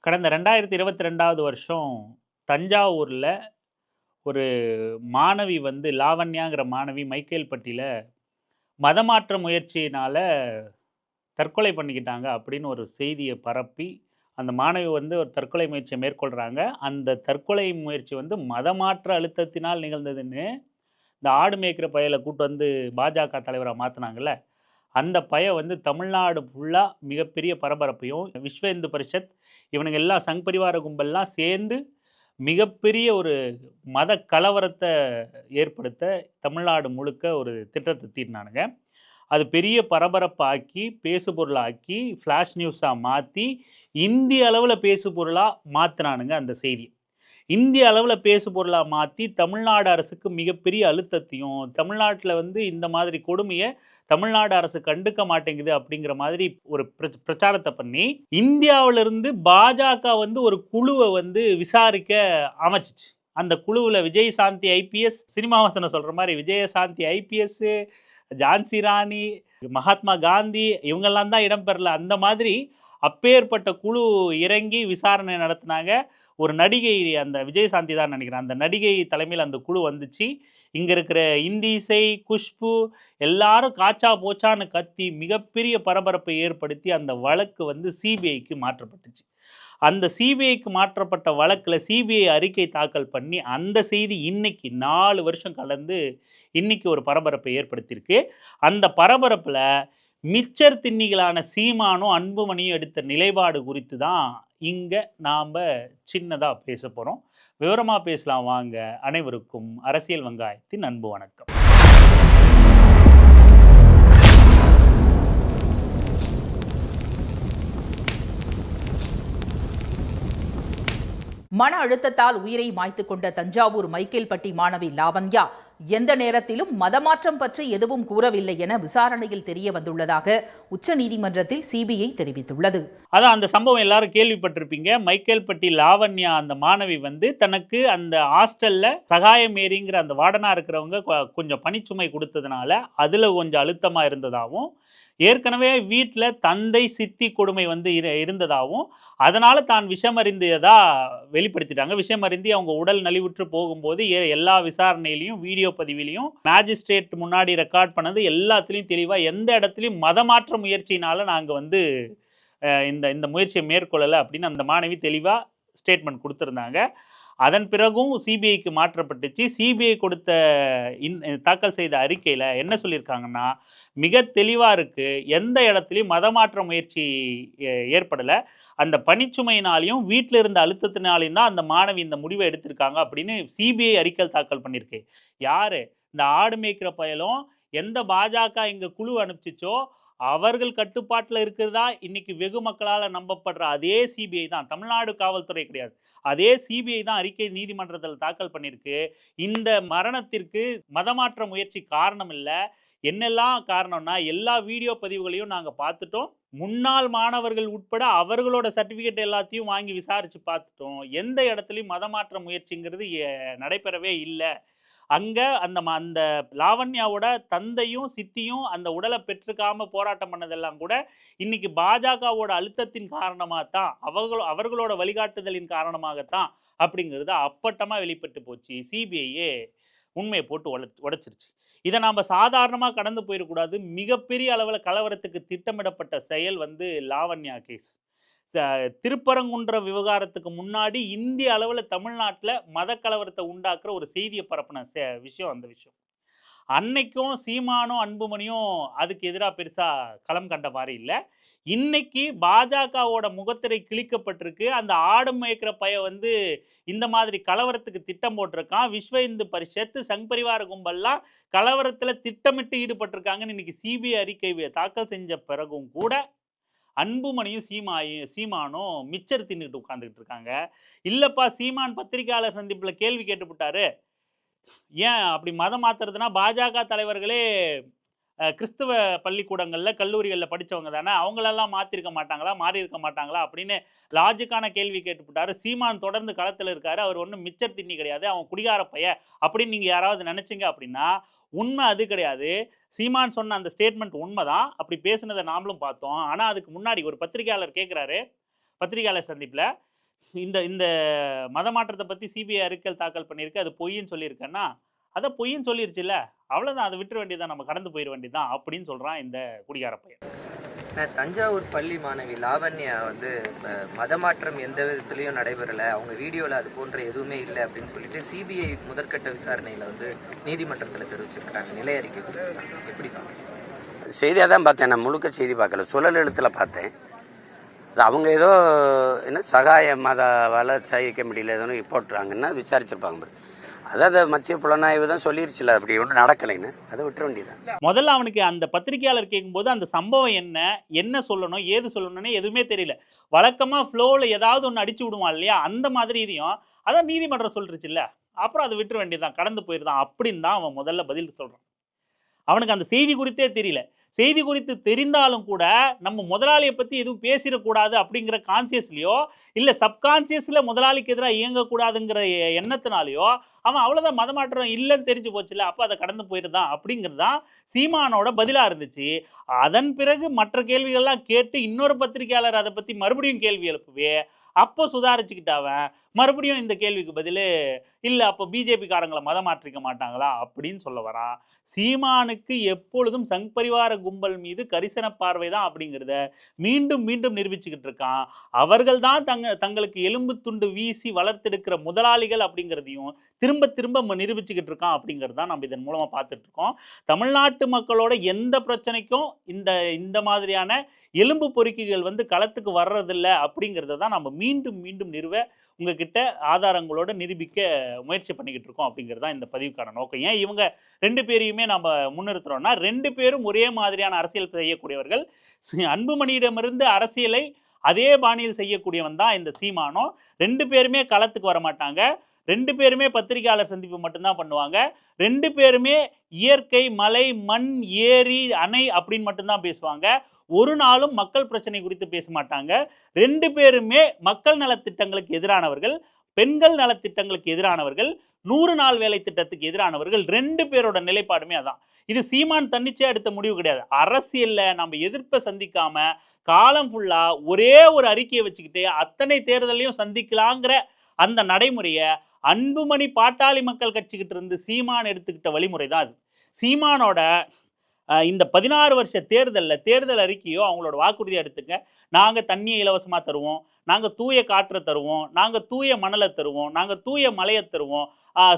கடந்த 2022வது வருஷம் தஞ்சாவூர்ல ஒரு மாணவி வந்து லாவண்யாங்கிற மாணவி மைக்கேல்பட்டியில மதமாற்ற முயற்சியினால தற்கொலை பண்ணிக்கிட்டாங்க அப்படின்னு ஒரு செய்திய பரப்பி, அந்த மாணவி வந்து ஒரு தற்கொலை முயற்சிய மேற்கொள்றாங்க. அந்த தற்கொலை முயற்சி வந்து மதமாற்ற அழுத்தத்தினால் நிகழ்ந்ததுன்னு, இந்த ஆடு மேய்க்கிற பயல கூட்டு வந்து பாஜக தலைவரா மாத்துனாங்கல்ல, அந்த வந்து தமிழ்நாடு ஃபுல்லா மிகப்பெரிய பரபரப்பையும், விஸ்வ இந்து பரிஷத் இவனுங்க எல்லாம் சங் பரிவார கும்பல்லாம் சேர்ந்து மிகப்பெரிய ஒரு மத கலவரத்த ஏற்படுத்த தமிழ்நாடு முழுக்க ஒரு திட்டத்த தீட்டுனானுங்க. அது பெரிய பரபரப்பாக்கி, பேசுபொருளாக்கி, ஃபிளாஷ் நியூஸா மாத்தி, இந்திய அளவுல பேசுபொருளா மாத்துனானுங்க அந்த செய்திய. இந்திய அளவுல பேசுபொருளா மாத்தி, தமிழ்நாடு அரசுக்கு மிகப்பெரிய அழுத்தத்தையும், தமிழ்நாட்டுல வந்து இந்த மாதிரி கொடுமைய தமிழ்நாடு அரசு கண்டுக்க மாட்டேங்குது அப்படிங்கிற மாதிரி ஒரு பிரச்சாரத்த பண்ணி, இந்தியாவிலிருந்து பாஜக வந்து ஒரு குழுவ வந்து விசாரிக்க அமைச்சுச்சு. அந்த குழுவுல விஜயசாந்தி ஐபிஎஸ், சினிமா வசனம் சொல்ற மாரி விஜயசாந்தி ஐபிஎஸ், ஜான்சி ராணி, மகாத்மா காந்தி இவங்கெல்லாம் தான் இடம்பெறல. அந்த மாதிரி அப்பேற்பட்ட குழு இறங்கி விசாரணை நடத்தினாங்க. ஒரு நடிகை, அந்த விஜயசாந்தி தான் நினைக்கிறேன், அந்த நடிகை தலைமையில் அந்த குழு வந்துச்சு. இங்கே இருக்கிற இந்தி இசை, குஷ்பு எல்லாரும் காச்சா போச்சான்னு கத்தி மிகப்பெரிய பரபரப்பை ஏற்படுத்தி அந்த வழக்கு வந்து சிபிஐக்கு மாற்றப்பட்டுச்சு. அந்த சிபிஐக்கு மாற்றப்பட்ட வழக்கில் சிபிஐ அறிக்கை தாக்கல் பண்ணி அந்த செய்தி இன்னைக்கு 4 வருஷம் கடந்து இன்னைக்கு ஒரு பரபரப்பை ஏற்படுத்தியிருக்கு. அந்த பரபரப்பில் மிச்சர் திண்ணிகளான சீமானும் அன்புமணியும் எடுத்த நிலைப்பாடு குறித்து தான் இங்கே நாம் சின்னதாக பேச போகிறோம். விவரமாக பேசலாம் வாங்க. அனைவருக்கும் அரசியல் வெங்காயத்தின் அன்பு வணக்கம். மன அழுத்தத்தால் உயிரை மாய்த்து கொண்ட தஞ்சாவூர் மைக்கேல்பட்டி மாணவி லாவண்யா எந்த நேரத்திலும் மதமாற்றம் பற்றி எதுவும் கூறவில்லை என விசாரணையில் தெரிய வந்துள்ளதாக உச்சநீதிமன்றத்தில் சிபிஐ தெரிவித்துள்ளது. அதான் அந்த சம்பவம் எல்லாரும் கேள்விப்பட்டிருப்பீங்க. மைக்கேல்பட்டி லாவண்யா அந்த மாணவி வந்து தனக்கு அந்த ஹாஸ்டல்ல சகாயம் மேரிங்கிற அந்த வார்டனா இருக்கிறவங்க கொஞ்சம் பணிச்சுமை கொடுத்ததுனால அதுல கொஞ்சம் அழுத்தமா இருந்ததாகவும், ஏற்கனவே வீட்டில் தந்தை சித்தி கொடுமை வந்து இருந்ததாகவும், அதனால தான் விஷமறிந்ததா வெளிப்படுத்திட்டாங்க. விஷமறிந்தி அவங்க உடல் நலிவுற்று போகும்போது எல்லா விசாரணையிலையும் வீடியோ பதிவிலையும் மேஜிஸ்ட்ரேட் முன்னாடி ரெக்கார்ட் பண்ணது எல்லாத்துலேயும் தெளிவாக எந்த இடத்துலையும் மதமாற்ற முயற்சியினால நாங்கள் வந்து இந்த இந்த முயற்சியை மேற்கொள்ளலை அப்படின்னு அந்த மாணவி தெளிவாக ஸ்டேட்மெண்ட் கொடுத்துருந்தாங்க. அதன் பிறகும் சிபிஐக்கு மாற்றப்பட்டுச்சு. சிபிஐ கொடுத்த தாக்கல் செய்த அறிக்கையில் என்ன சொல்லியிருக்காங்கன்னா, மிக தெளிவாக இருக்குது, எந்த இடத்துலையும் மதமாற்ற முயற்சி ஏற்படலை, அந்த பணிச்சுமையினாலையும் வீட்டில் இருந்த அழுத்தத்தினாலையும் தான் அந்த மாணவி இந்த முடிவை எடுத்திருக்காங்க அப்படின்னு சிபிஐ அறிக்கை தாக்கல் பண்ணியிருக்கு. யார்? இந்த ஆடு மேய்க்கிற பயலும் எந்த பாஜக இங்கே குழு அனுப்பிச்சிச்சோ அவர்கள் கட்டுப்பாட்டில் இருக்கிறதா இன்னைக்கு வெகு மக்களால் நம்பப்படுற அதே சிபிஐ தான், தமிழ்நாடு காவல்துறை கிடையாது, அதே சிபிஐ தான் அறிக்கை நீதிமன்றத்தில் தாக்கல் பண்ணியிருக்கு. இந்த மரணத்திற்கு மதமாற்ற முயற்சி காரணம் இல்லை. என்னெல்லாம் காரணம்னா, எல்லா வீடியோ பதிவுகளையும் நாங்கள் பார்த்துட்டோம், முன்னாள் மாணவர்கள் உட்பட அவர்களோட சர்டிஃபிகேட் எல்லாத்தையும் வாங்கி விசாரித்து பார்த்துட்டோம், எந்த இடத்துலையும் மதமாற்ற முயற்சிங்கிறது நடைபெறவே இல்லை. அங்கே அந்த லாவண்யாவோட தந்தையும் சித்தியும் அந்த உடலை பெற்றுக்காம போராட்டம் பண்ணதெல்லாம் கூட இன்னைக்கு பாஜகவோட அழுத்தத்தின் காரணமாக தான், அவர்களோட வழிகாட்டுதலின் காரணமாகத்தான் அப்படிங்கிறது அப்பட்டமாக வெளிப்பட்டு போச்சு. சிபிஐயே உண்மையை போட்டு உடைச்சிருச்சு. இதை நாம் சாதாரணமாக கடந்து போயிடக்கூடாது. மிகப்பெரிய அளவில் கலவரத்துக்கு திட்டமிடப்பட்ட செயல் வந்து லாவண்யா கேஸ். திருப்பரங்குன்ற விவகாரத்துக்கு முன்னாடி இந்திய அளவில் தமிழ்நாட்டில் மத கலவரத்தை உண்டாக்குற ஒரு செய்தியை பரப்பின விஷயம் அந்த விஷயம். அன்னைக்கும் சீமானும் அன்புமணியும் அதுக்கு எதிராக பெருசாக களம் கண்ட மாதிரி இல்லை. இன்னைக்கு பாஜகவோட முகத்திரை கிழிக்கப்பட்டிருக்கு. அந்த ஆடு மேய்க்கிற வந்து இந்த மாதிரி கலவரத்துக்கு திட்டம் போட்டிருக்கான். விஸ்வ இந்து பரிஷத்து, சங் பரிவார கும்பல்லாம் கலவரத்தில் திட்டமிட்டு ஈடுபட்டிருக்காங்கன்னு இன்னைக்கு சிபிஐ அறிக்கை தாக்கல் செஞ்ச பிறகும் கூட அன்புமணியும் சீமானும் மிச்சர் தின்னுட்டு உட்காந்துக்கிட்டு இருக்காங்க. இல்லப்பா, சீமான் பத்திரிகையாளர் சந்திப்பில் கேள்வி கேட்டுவிட்டாரு, ஏன் அப்படி மதம் மாத்துறதுனா பாஜக தலைவர்களே கிறிஸ்துவ பள்ளிக்கூடங்களில் கல்லூரிகளில் படித்தவங்க தானே, அவங்களெல்லாம் மாற்றிருக்க மாட்டாங்களா, மாறி இருக்க மாட்டாங்களா அப்படின்னு லாஜிக்கான கேள்வி கேட்டுவிட்டாரு. சீமான் தொடர்ந்து களத்தில் இருக்காரு, அவர் ஒன்றும் மிச்சர் தின்னி கிடையாது, அவன் குடிகார பைய அப்படின்னு நீங்கள் யாராவது நினச்சிங்க அப்படின்னா உண்மை அது கிடையாது. சீமான் சொன்ன அந்த ஸ்டேட்மெண்ட் உண்மைதான், அப்படி பேசுனதை நாமளும் பார்த்தோம். ஆனால் அதுக்கு முன்னாடி ஒரு பத்திரிகையாளர் கேட்குறாரு, பத்திரிகையாளர் சந்திப்பில், இந்த இந்த மத மாற்றத்தை பத்தி சிபிஐ அறிக்கை தாக்கல் பண்ணியிருக்கு, அது பொய்ன்னு சொல்லியிருக்கேன்னா, அத பொய்ன்னு சொல்லிருச்சுல்ல. அவ்வளோதான், அத விட்டுற வேண்டியதுதான், நம்ம கடந்து போயிற வேண்டியதுதான் அப்படின்னு சொல்றான் இந்த குடிகார பையன். தஞ்சாவூர் பள்ளி மாணவி லாவண்யா வந்து மதமாற்றம் எந்த விதத்துலையும் நடைபெறலை, அவங்க வீடியோவில் அது போன்ற எதுவுமே இல்லை அப்படின்னு சொல்லிட்டு சிபிஐ முதற்கட்ட விசாரணையில் வந்து நீதிமன்றத்தில் தெரிவிச்சிருக்காங்க, நிலை அறிக்கை கொடுத்துருக்காங்க. எப்படி செய்தியாக தான் பார்த்தேன், நான் முழுக்க செய்தி பார்க்கல, சுழல் எழுத்தில் பார்த்தேன். அது அவங்க ஏதோ என்ன சகாய மத வளர்ச்சி முடியல ஏதோ போட்டுறாங்கன்னா விசாரிச்சிருப்பாங்க. அதாவது மத்திய புலனாய்வு தான் சொல்லிருச்சுல, அப்படி ஒன்றும் நடக்கலைன்னு, அதை விட்டுற வேண்டியதான். முதல்ல அவனுக்கு அந்த பத்திரிகையாளர் கேட்கும்போது அந்த சம்பவம் என்ன சொல்லணும், ஏது சொல்லணும்னு எதுவுமே தெரியல. வழக்கமா ஃப்ளோவில் ஏதாவது ஒன்று அடிச்சு விடுவான் இல்லையா, அந்த மாதிரி இதையும் அதான் நீதிமன்றம் சொல்லிருச்சுல்ல, அப்புறம் அதை விட்டுற வேண்டியதுதான், கடந்து போயிருந்தான் அப்படின்னு தான் அவன் முதல்ல பதில் சொல்றான். அவனுக்கு அந்த செய்தி குறித்தே தெரியல. செய்தி குறித்து தெரிந்தாலும் கூட நம்ம முதலாளியை பற்றி எதுவும் பேசிடக்கூடாது அப்படிங்கிற கான்சியஸ்லையோ இல்லை சப்கான்சியஸில் முதலாளிக்கு எதிராக இயங்கக்கூடாதுங்கிற எண்ணத்தினாலேயோ அவன் அவ்வளோதான், மதமாற்றம் இல்லைன்னு தெரிஞ்சு போச்சுல, அப்போ அதை கடந்து போயிருந்தான் அப்படிங்கிறது தான் சீமானோட பதிலாக இருந்துச்சு. அதன் பிறகு மற்ற கேள்விகள்லாம் கேட்டு இன்னொரு பத்திரிகையாளர் அதை பற்றி மறுபடியும் கேள்வி எழுப்புவே, அப்போ சுதாரிச்சுக்கிட்டாவன் மறுபடியும் இந்த கேள்விக்கு பதில் இல்லை, அப்போ பிஜேபி காரங்களை மதம் மாற்றிக்க மாட்டாங்களா அப்படின்னு சொல்ல வரான். சீமானுக்கு எப்பொழுதும் சங் பரிவார கும்பல் மீது கரிசன பார்வை தான் அப்படிங்கிறத மீண்டும் மீண்டும் நிரூபிச்சுக்கிட்டு இருக்கான். அவர்கள் தான் தங்களுக்கு எலும்பு துண்டு வீசி வளர்த்தெடுக்கிற முதலாளிகள் அப்படிங்கிறதையும் திரும்ப திரும்ப நிரூபிச்சுக்கிட்டு இருக்கான் அப்படிங்கிறது தான் நம்ம இதன் மூலமாக பார்த்துட்டு இருக்கோம். தமிழ்நாட்டு மக்களோட எந்த பிரச்சனைக்கும் இந்த மாதிரியான எலும்பு பொறுக்கிகள் வந்து களத்துக்கு வர்றதில்லை அப்படிங்கிறத தான் நம்ம மீண்டும் மீண்டும் உங்ககிட்ட ஆதாரங்களோட நிரூபிக்க முயற்சி பண்ணிக்கிட்டு இருக்கோம் அப்படிங்கிறது தான் இந்த பதிவுக்கான நோக்கம். ஏன் இவங்க ரெண்டு பேரையுமே நம்ம முன்னிறுத்துறோம்னா, ரெண்டு பேரும் ஒரே மாதிரியான அரசியல் செய்யக்கூடியவர்கள். அன்புமணியிடமிருந்து அரசியலை அதே பாணியில் செய்யக்கூடியவன் தான் இந்த சீமானோ. ரெண்டு பேருமே களத்துக்கு வர மாட்டாங்க, ரெண்டு பேருமே பத்திரிகையாளர் சந்திப்பு மட்டும்தான் பண்ணுவாங்க, ரெண்டு பேருமே இயற்கை, மலை, மண், ஏரி, அணை அப்படின்னு மட்டும்தான் பேசுவாங்க. ஒரு நாளும் மக்கள் பிரச்சனை குறித்து பேச மாட்டாங்க. ரெண்டு பேருமே மக்கள் நலத்திட்டங்களுக்கு எதிரானவர்கள், பெண்கள் நலத்திட்டங்களுக்கு எதிரானவர்கள், 100 நாள் வேலை திட்டத்துக்கு எதிரானவர்கள். ரெண்டு பேரோட நிலைப்பாடுமே அதான். இது சீமான் தன்னிச்சையா எடுத்த முடிவு கிடையாது. அரசியல்ல நம்ம எதிர்ப்பை சந்திக்காம காலம் ஃபுல்லா ஒரே ஒரு அறிக்கையை வச்சுக்கிட்டு அத்தனை தேர்தலையும் சந்திக்கலாங்கிற அந்த நடைமுறையை அன்புமணி பாட்டாளி மக்கள் கட்சிக்கிட்ட இருந்து சீமான் எடுத்துக்கிட்ட வழிமுறை தான் அது. சீமானோட இந்த 16 வருஷ தேர்தல் அறிக்கையோ அவங்களோட வாக்குறுதியை எடுத்துங்க. நாங்கள் தண்ணியை இலவசமாக தருவோம், நாங்கள் தூய காற்றை தருவோம், நாங்கள் தூய மணலை தருவோம், நாங்கள் தூய மலையை தருவோம்,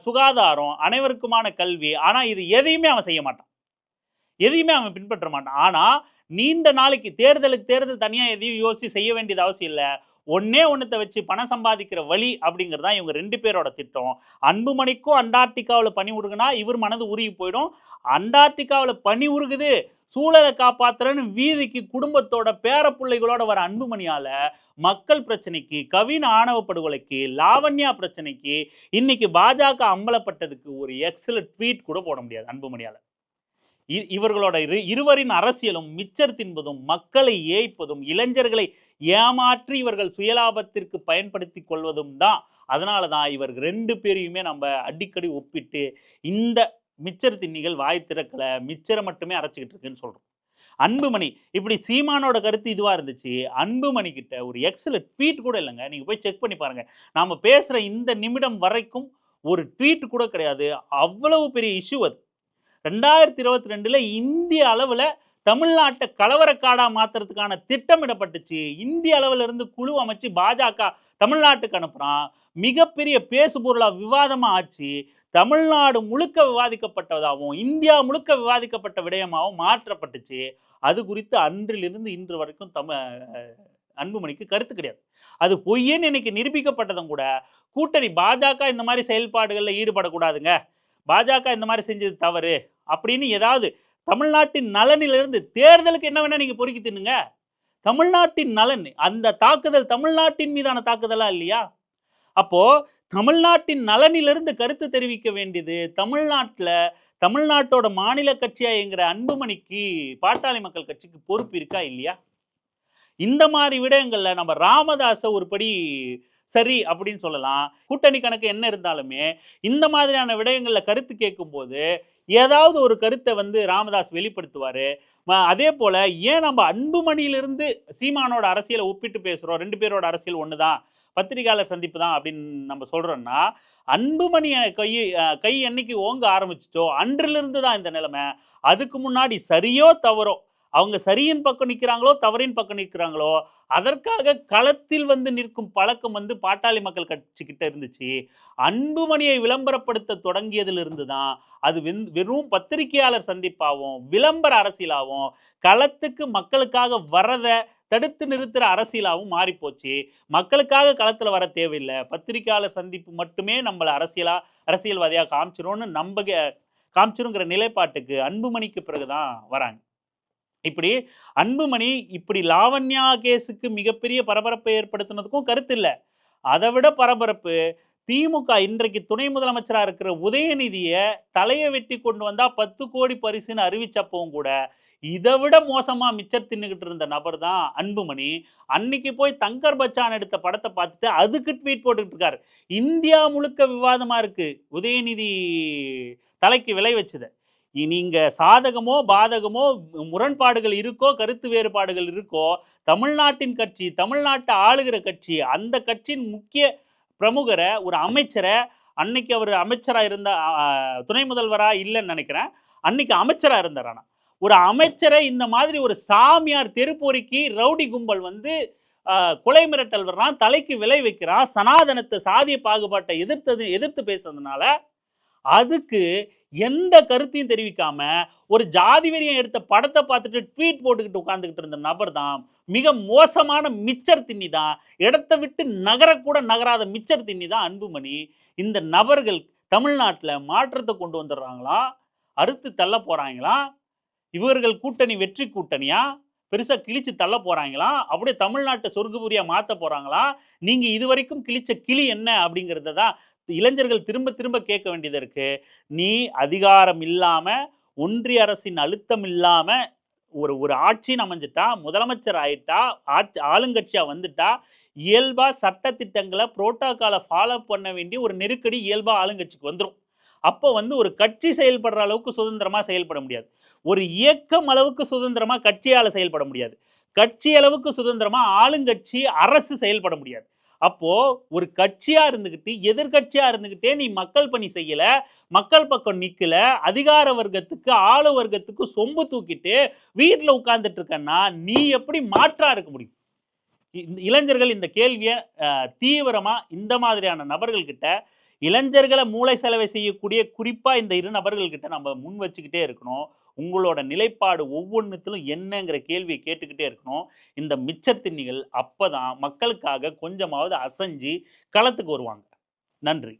சுகாதாரம், அனைவருக்குமான கல்வி. ஆனால் இது எதையுமே அவன் செய்ய மாட்டான், எதையுமே அவன் பின்பற்ற மாட்டான். ஆனால் நீண்ட நாளைக்கு தேர்தல் தனியாக எதையும் யோசித்து செய்ய வேண்டியது அவசியம் இல்லை. ஒன்னத்தை வச்சு பணம் சம்பாதிக்கிற வழி அப்படிங்கிறது தான் இவங்க ரெண்டு பேரோட திட்டம். அன்புமணிக்கும் அண்டார்டிகாவில் பனி உருகுனா இவர் மனது உருகி போயிடும். அண்டார்டிகாவில் பனி உருகுது, சூழலை காப்பாத்துறன்னு வீதிக்கு குடும்பத்தோட பேர பிள்ளைகளோட வர அன்புமணியால மக்கள் பிரச்சனைக்கு, கவின் ஆணவ படுகொலைக்கு, லாவண்யா பிரச்சனைக்கு, இன்னைக்கு பாஜக அம்பலப்பட்டதுக்கு ஒரு எக்ஸலன்ட் ட்வீட் கூட போட முடியாது அன்புமணியால. இவர்களோட இருவரின் அரசியலும் மிச்சர் தின்பதும், மக்களை ஏய்ப்பதும், இளைஞர்களை ஏமாற்றி இவர்கள் சுயலாபத்திற்கு பயன்படுத்தி கொள்வதும் தான். அதனால தான் இவர்கள் ரெண்டு பேரையுமே நம்ம அடிக்கடி ஒப்பிட்டு இந்த மிச்சர் திண்ணிகள் வாய் திறக்கல, மிச்சரை மட்டுமே அரைச்சிக்கிட்டு இருக்குன்னு சொல்றோம். அன்புமணி இப்படி சீமானோட கருத்து இதுவா இருந்துச்சு. அன்புமணி கிட்ட ஒரு எக்ஸலன்ட் ட்வீட் கூட இல்லைங்க. நீங்க போய் செக் பண்ணி பாருங்க. நாம பேசுற இந்த நிமிடம் வரைக்கும் ஒரு ட்வீட் கூட கிடையாது. அவ்வளவு பெரிய இஷ்யூ அது. 2022 இந்திய அளவுல தமிழ்நாட்டை கலவரக்காடா மாத்துறதுக்கான திட்டமிடப்பட்டுச்சு. இந்திய அளவுல இருந்து குழு அமைச்சு பாஜக தமிழ்நாட்டுக்கு அனுப்புறான். மிகப்பெரிய பேசுபொருளா விவாதமா ஆச்சு. தமிழ்நாடு முழுக்க விவாதிக்கப்பட்டதாகவும் இந்தியா முழுக்க விவாதிக்கப்பட்ட விடயமாகவும் மாற்றப்பட்டுச்சு. அது குறித்து அன்றிலிருந்து இன்று வரைக்கும் அன்புமணிக்கு கருத்து கிடையாது. அது பொய்யன்னு இன்னைக்கு நிரூபிக்கப்பட்டதும் கூட கூட்டணி பாஜக இந்த மாதிரி செயல்பாடுகளில் ஈடுபடக்கூடாதுங்க, பாஜக இந்த மாதிரி செஞ்சது தவறு அப்படின்னு ஏதாவது தமிழ்நாட்டின் நலனிலிருந்து தேர்தலுக்கு என்ன வேணா நீங்க பொறுக்கி தின்னுங்க. தமிழ்நாட்டின் நலன், அந்த தாக்குதல் தமிழ்நாட்டின் மீதான தாக்குதலா இல்லையா? அப்போ தமிழ்நாட்டின் நலனிலிருந்து கருத்து தெரிவிக்க வேண்டியது தமிழ்நாட்டோட மாநில கட்சியா என்கிற அன்புமணிக்கு பாட்டாளி மக்கள் கட்சிக்கு பொறுப்பு இருக்கா இல்லையா? இந்த மாதிரி விடயங்கள்ல நம்ம ராமதாஸை ஒருபடி சரி அப்படின்னு சொல்லலாம். கூட்டணி கணக்கு என்ன இருந்தாலுமே இந்த மாதிரியான விடயங்கள்ல கருத்து கேட்கும்போது ஏதாவது ஒரு கருத்தை வந்து ராமதாஸ் வெளிப்படுத்துவாரு. அதே போல ஏன் நம்ம அன்புமணியிலிருந்து சீமானோட அரசியலை ஒப்பிட்டு பேசுறோம்? ரெண்டு பேரோட அரசியல் ஒண்ணுதான், பத்திரிகையாளர் சந்திப்பு தான் அப்படின்னு நம்ம சொல்றோம்னா, அன்புமணி கை என்னைக்கு ஓங்க ஆரம்பிச்சுச்சோ அன்றிலிருந்து தான் இந்த நிலைமை. அதுக்கு முன்னாடி சரியோ தவறோ, அவங்க சரியின் பக்கம் நிற்கிறாங்களோ தவறின் பக்கம் நிற்கிறாங்களோ, அதற்காக களத்தில் வந்து நிற்கும் பழக்கம் வந்து பாட்டாளி மக்கள் கட்சி கிட்ட இருந்துச்சு. அன்புமணியை விளம்பரப்படுத்த தொடங்கியதிலிருந்து தான் அது வெறும் பத்திரிகையாளர் சந்திப்பாகவும் விளம்பர அரசியலாகவும் களத்துக்கு மக்களுக்காக வரத தடுத்து நிறுத்துற அரசியலாகவும் மாறி போச்சு. மக்களுக்காக களத்துல வர தேவையில்லை, பத்திரிகையாளர் சந்திப்பு மட்டுமே நம்மள அரசியல்வாதியா காமிச்சிருங்கிற நிலைப்பாட்டுக்கு அன்புமணிக்கு பிறகுதான் வராங்க. இப்படி அன்புமணி இப்படி லாவண்யா கேஸுக்கு மிகப்பெரிய பரபரப்பை ஏற்படுத்தினதுக்கும் கருத்து இல்லை. அதை விட பரபரப்பு, திமுக இன்றைக்கு துணை முதலமைச்சரா இருக்கிற உதயநிதியை தலையை வெட்டி கொண்டு வந்தா 10 கோடி பரிசுன்னு அறிவிச்சப்பவும் கூட இதை விட மோசமா மிச்சர் தின்னுகிட்டு இருந்த நபர் தான் அன்புமணி. அன்னைக்கு போய் தங்கர் பச்சான் எடுத்த படத்தை பார்த்துட்டு அதுக்கு ட்வீட் போட்டுக்கிட்டு இருக்காரு. இந்தியா முழுக்க விவாதமா இருக்கு உதயநிதி தலைக்கு விலை வச்சது. நீங்க சாதகமோ பாதகமோ முரண்பாடுகள் இருக்கோ கருத்து வேறுபாடுகள் இருக்கோ, தமிழ்நாட்டின் கட்சி, தமிழ்நாட்டை ஆளுகிற கட்சி, அந்த கட்சியின் முக்கிய பிரமுகரை, ஒரு அமைச்சரை, அன்னைக்கு அவர் அமைச்சரா இருந்த துணை முதல்வரா இல்லைன்னு நினைக்கிறேன், அன்னைக்கு அமைச்சரா இருந்தார். ஆனா ஒரு அமைச்சரை இந்த மாதிரி ஒரு சாமியார் தெருப்பொறிக்கு ரவுடி கும்பல் வந்து கொலை மிரட்டல் வர்றான், தலைக்கு விலை வைக்கிறான், சனாதனத்தை சாதிய பாகுபாட்டை எதிர்த்து பேசுறதுனால அதுக்கு எந்த கருத்தையும் தெரிவிக்காம ஒரு ஜாதி வெறியம் எடுத்த படத்தை பார்த்துட்டு ட்வீட் போட்டுக்கிட்டு உட்கார்ந்துகிட்டு இருந்த நபர் தான் மிக மோசமான மிச்சர் திண்ணி தான். இடத்தை விட்டு நகரக்கூட நகராத மிச்சர் திண்ணி தான் அன்புமணி. இந்த நபர்கள் தமிழ்நாட்டில் மாற்றத்தை கொண்டு வந்துடுறாங்களா, அறுத்து தள்ள போறாங்களா, இவர்கள் கூட்டணி வெற்றி கூட்டணியா பெருசா கிழிச்சு தள்ள போறாங்களா, அப்படியே தமிழ்நாட்டை சொர்க்கபுரியா மாத்த போறாங்களா, நீங்க இதுவரைக்கும் கிழிச்ச கிளி என்ன அப்படிங்கிறத தான் இளைஞர்கள் திரும்ப திரும்ப கேட்க வேண்டியது இருக்கு. நீ அதிகாரம் இல்லாம, ஒன்றிய அரசின் அழுத்தம் இல்லாம ஒரு ஆட்சின்னு அமைஞ்சிட்டா, முதலமைச்சர் ஆயிட்டா, ஆளுங்கட்சியா வந்துட்டா, இயல்பா சட்ட திட்டங்களை புரோட்டோகாலை ஃபாலோ பண்ண வேண்டிய ஒரு நெருக்கடி இயல்பா ஆளுங்கட்சிக்கு வந்துடும். அப்போ வந்து ஒரு கட்சி செயல்படுற அளவுக்கு சுதந்திரமா செயல்பட முடியாது. ஒரு இயக்கம் அளவுக்கு சுதந்திரமா கட்சியால செயல்பட முடியாது. கட்சி அளவுக்கு சுதந்திரமா ஆளுங்கட்சி அரசு செயல்பட முடியாது. அப்போ ஒரு கட்சியா இருந்துகிட்டு எதிர்கட்சியா இருந்துகிட்டே நீ மக்கள் பணி செய்யல, மக்கள் பக்கம் நிக்கல, அதிகார வர்க்கத்துக்கு ஆளு வர்க்கத்துக்கு சொம்பு தூக்கிட்டு வீட்டுல உட்கார்ந்துட்டு இருக்கன்னா நீ எப்படி மாற்றா இருக்க முடியும்? இளைஞர்கள் இந்த கேள்வியை தீவிரமா இந்த மாதிரியான நபர்கள் கிட்ட, இளைஞர்களை மூளை செலவை செய்யக்கூடிய குறிப்பா இந்த இரு நபர்கள் கிட்ட நம்ம முன் வச்சுக்கிட்டே இருக்கணும். உங்களோட நிலைப்பாடு ஒவ்வொன்றுத்திலும் என்னங்கிற கேள்வியை கேட்டுக்கிட்டே இருக்கணும். இந்த மிச்சர் திண்ணிகள் அப்பதான் மக்களுக்காக கொஞ்சமாவது அசைஞ்சு களத்துக்கு வருவாங்க. நன்றி.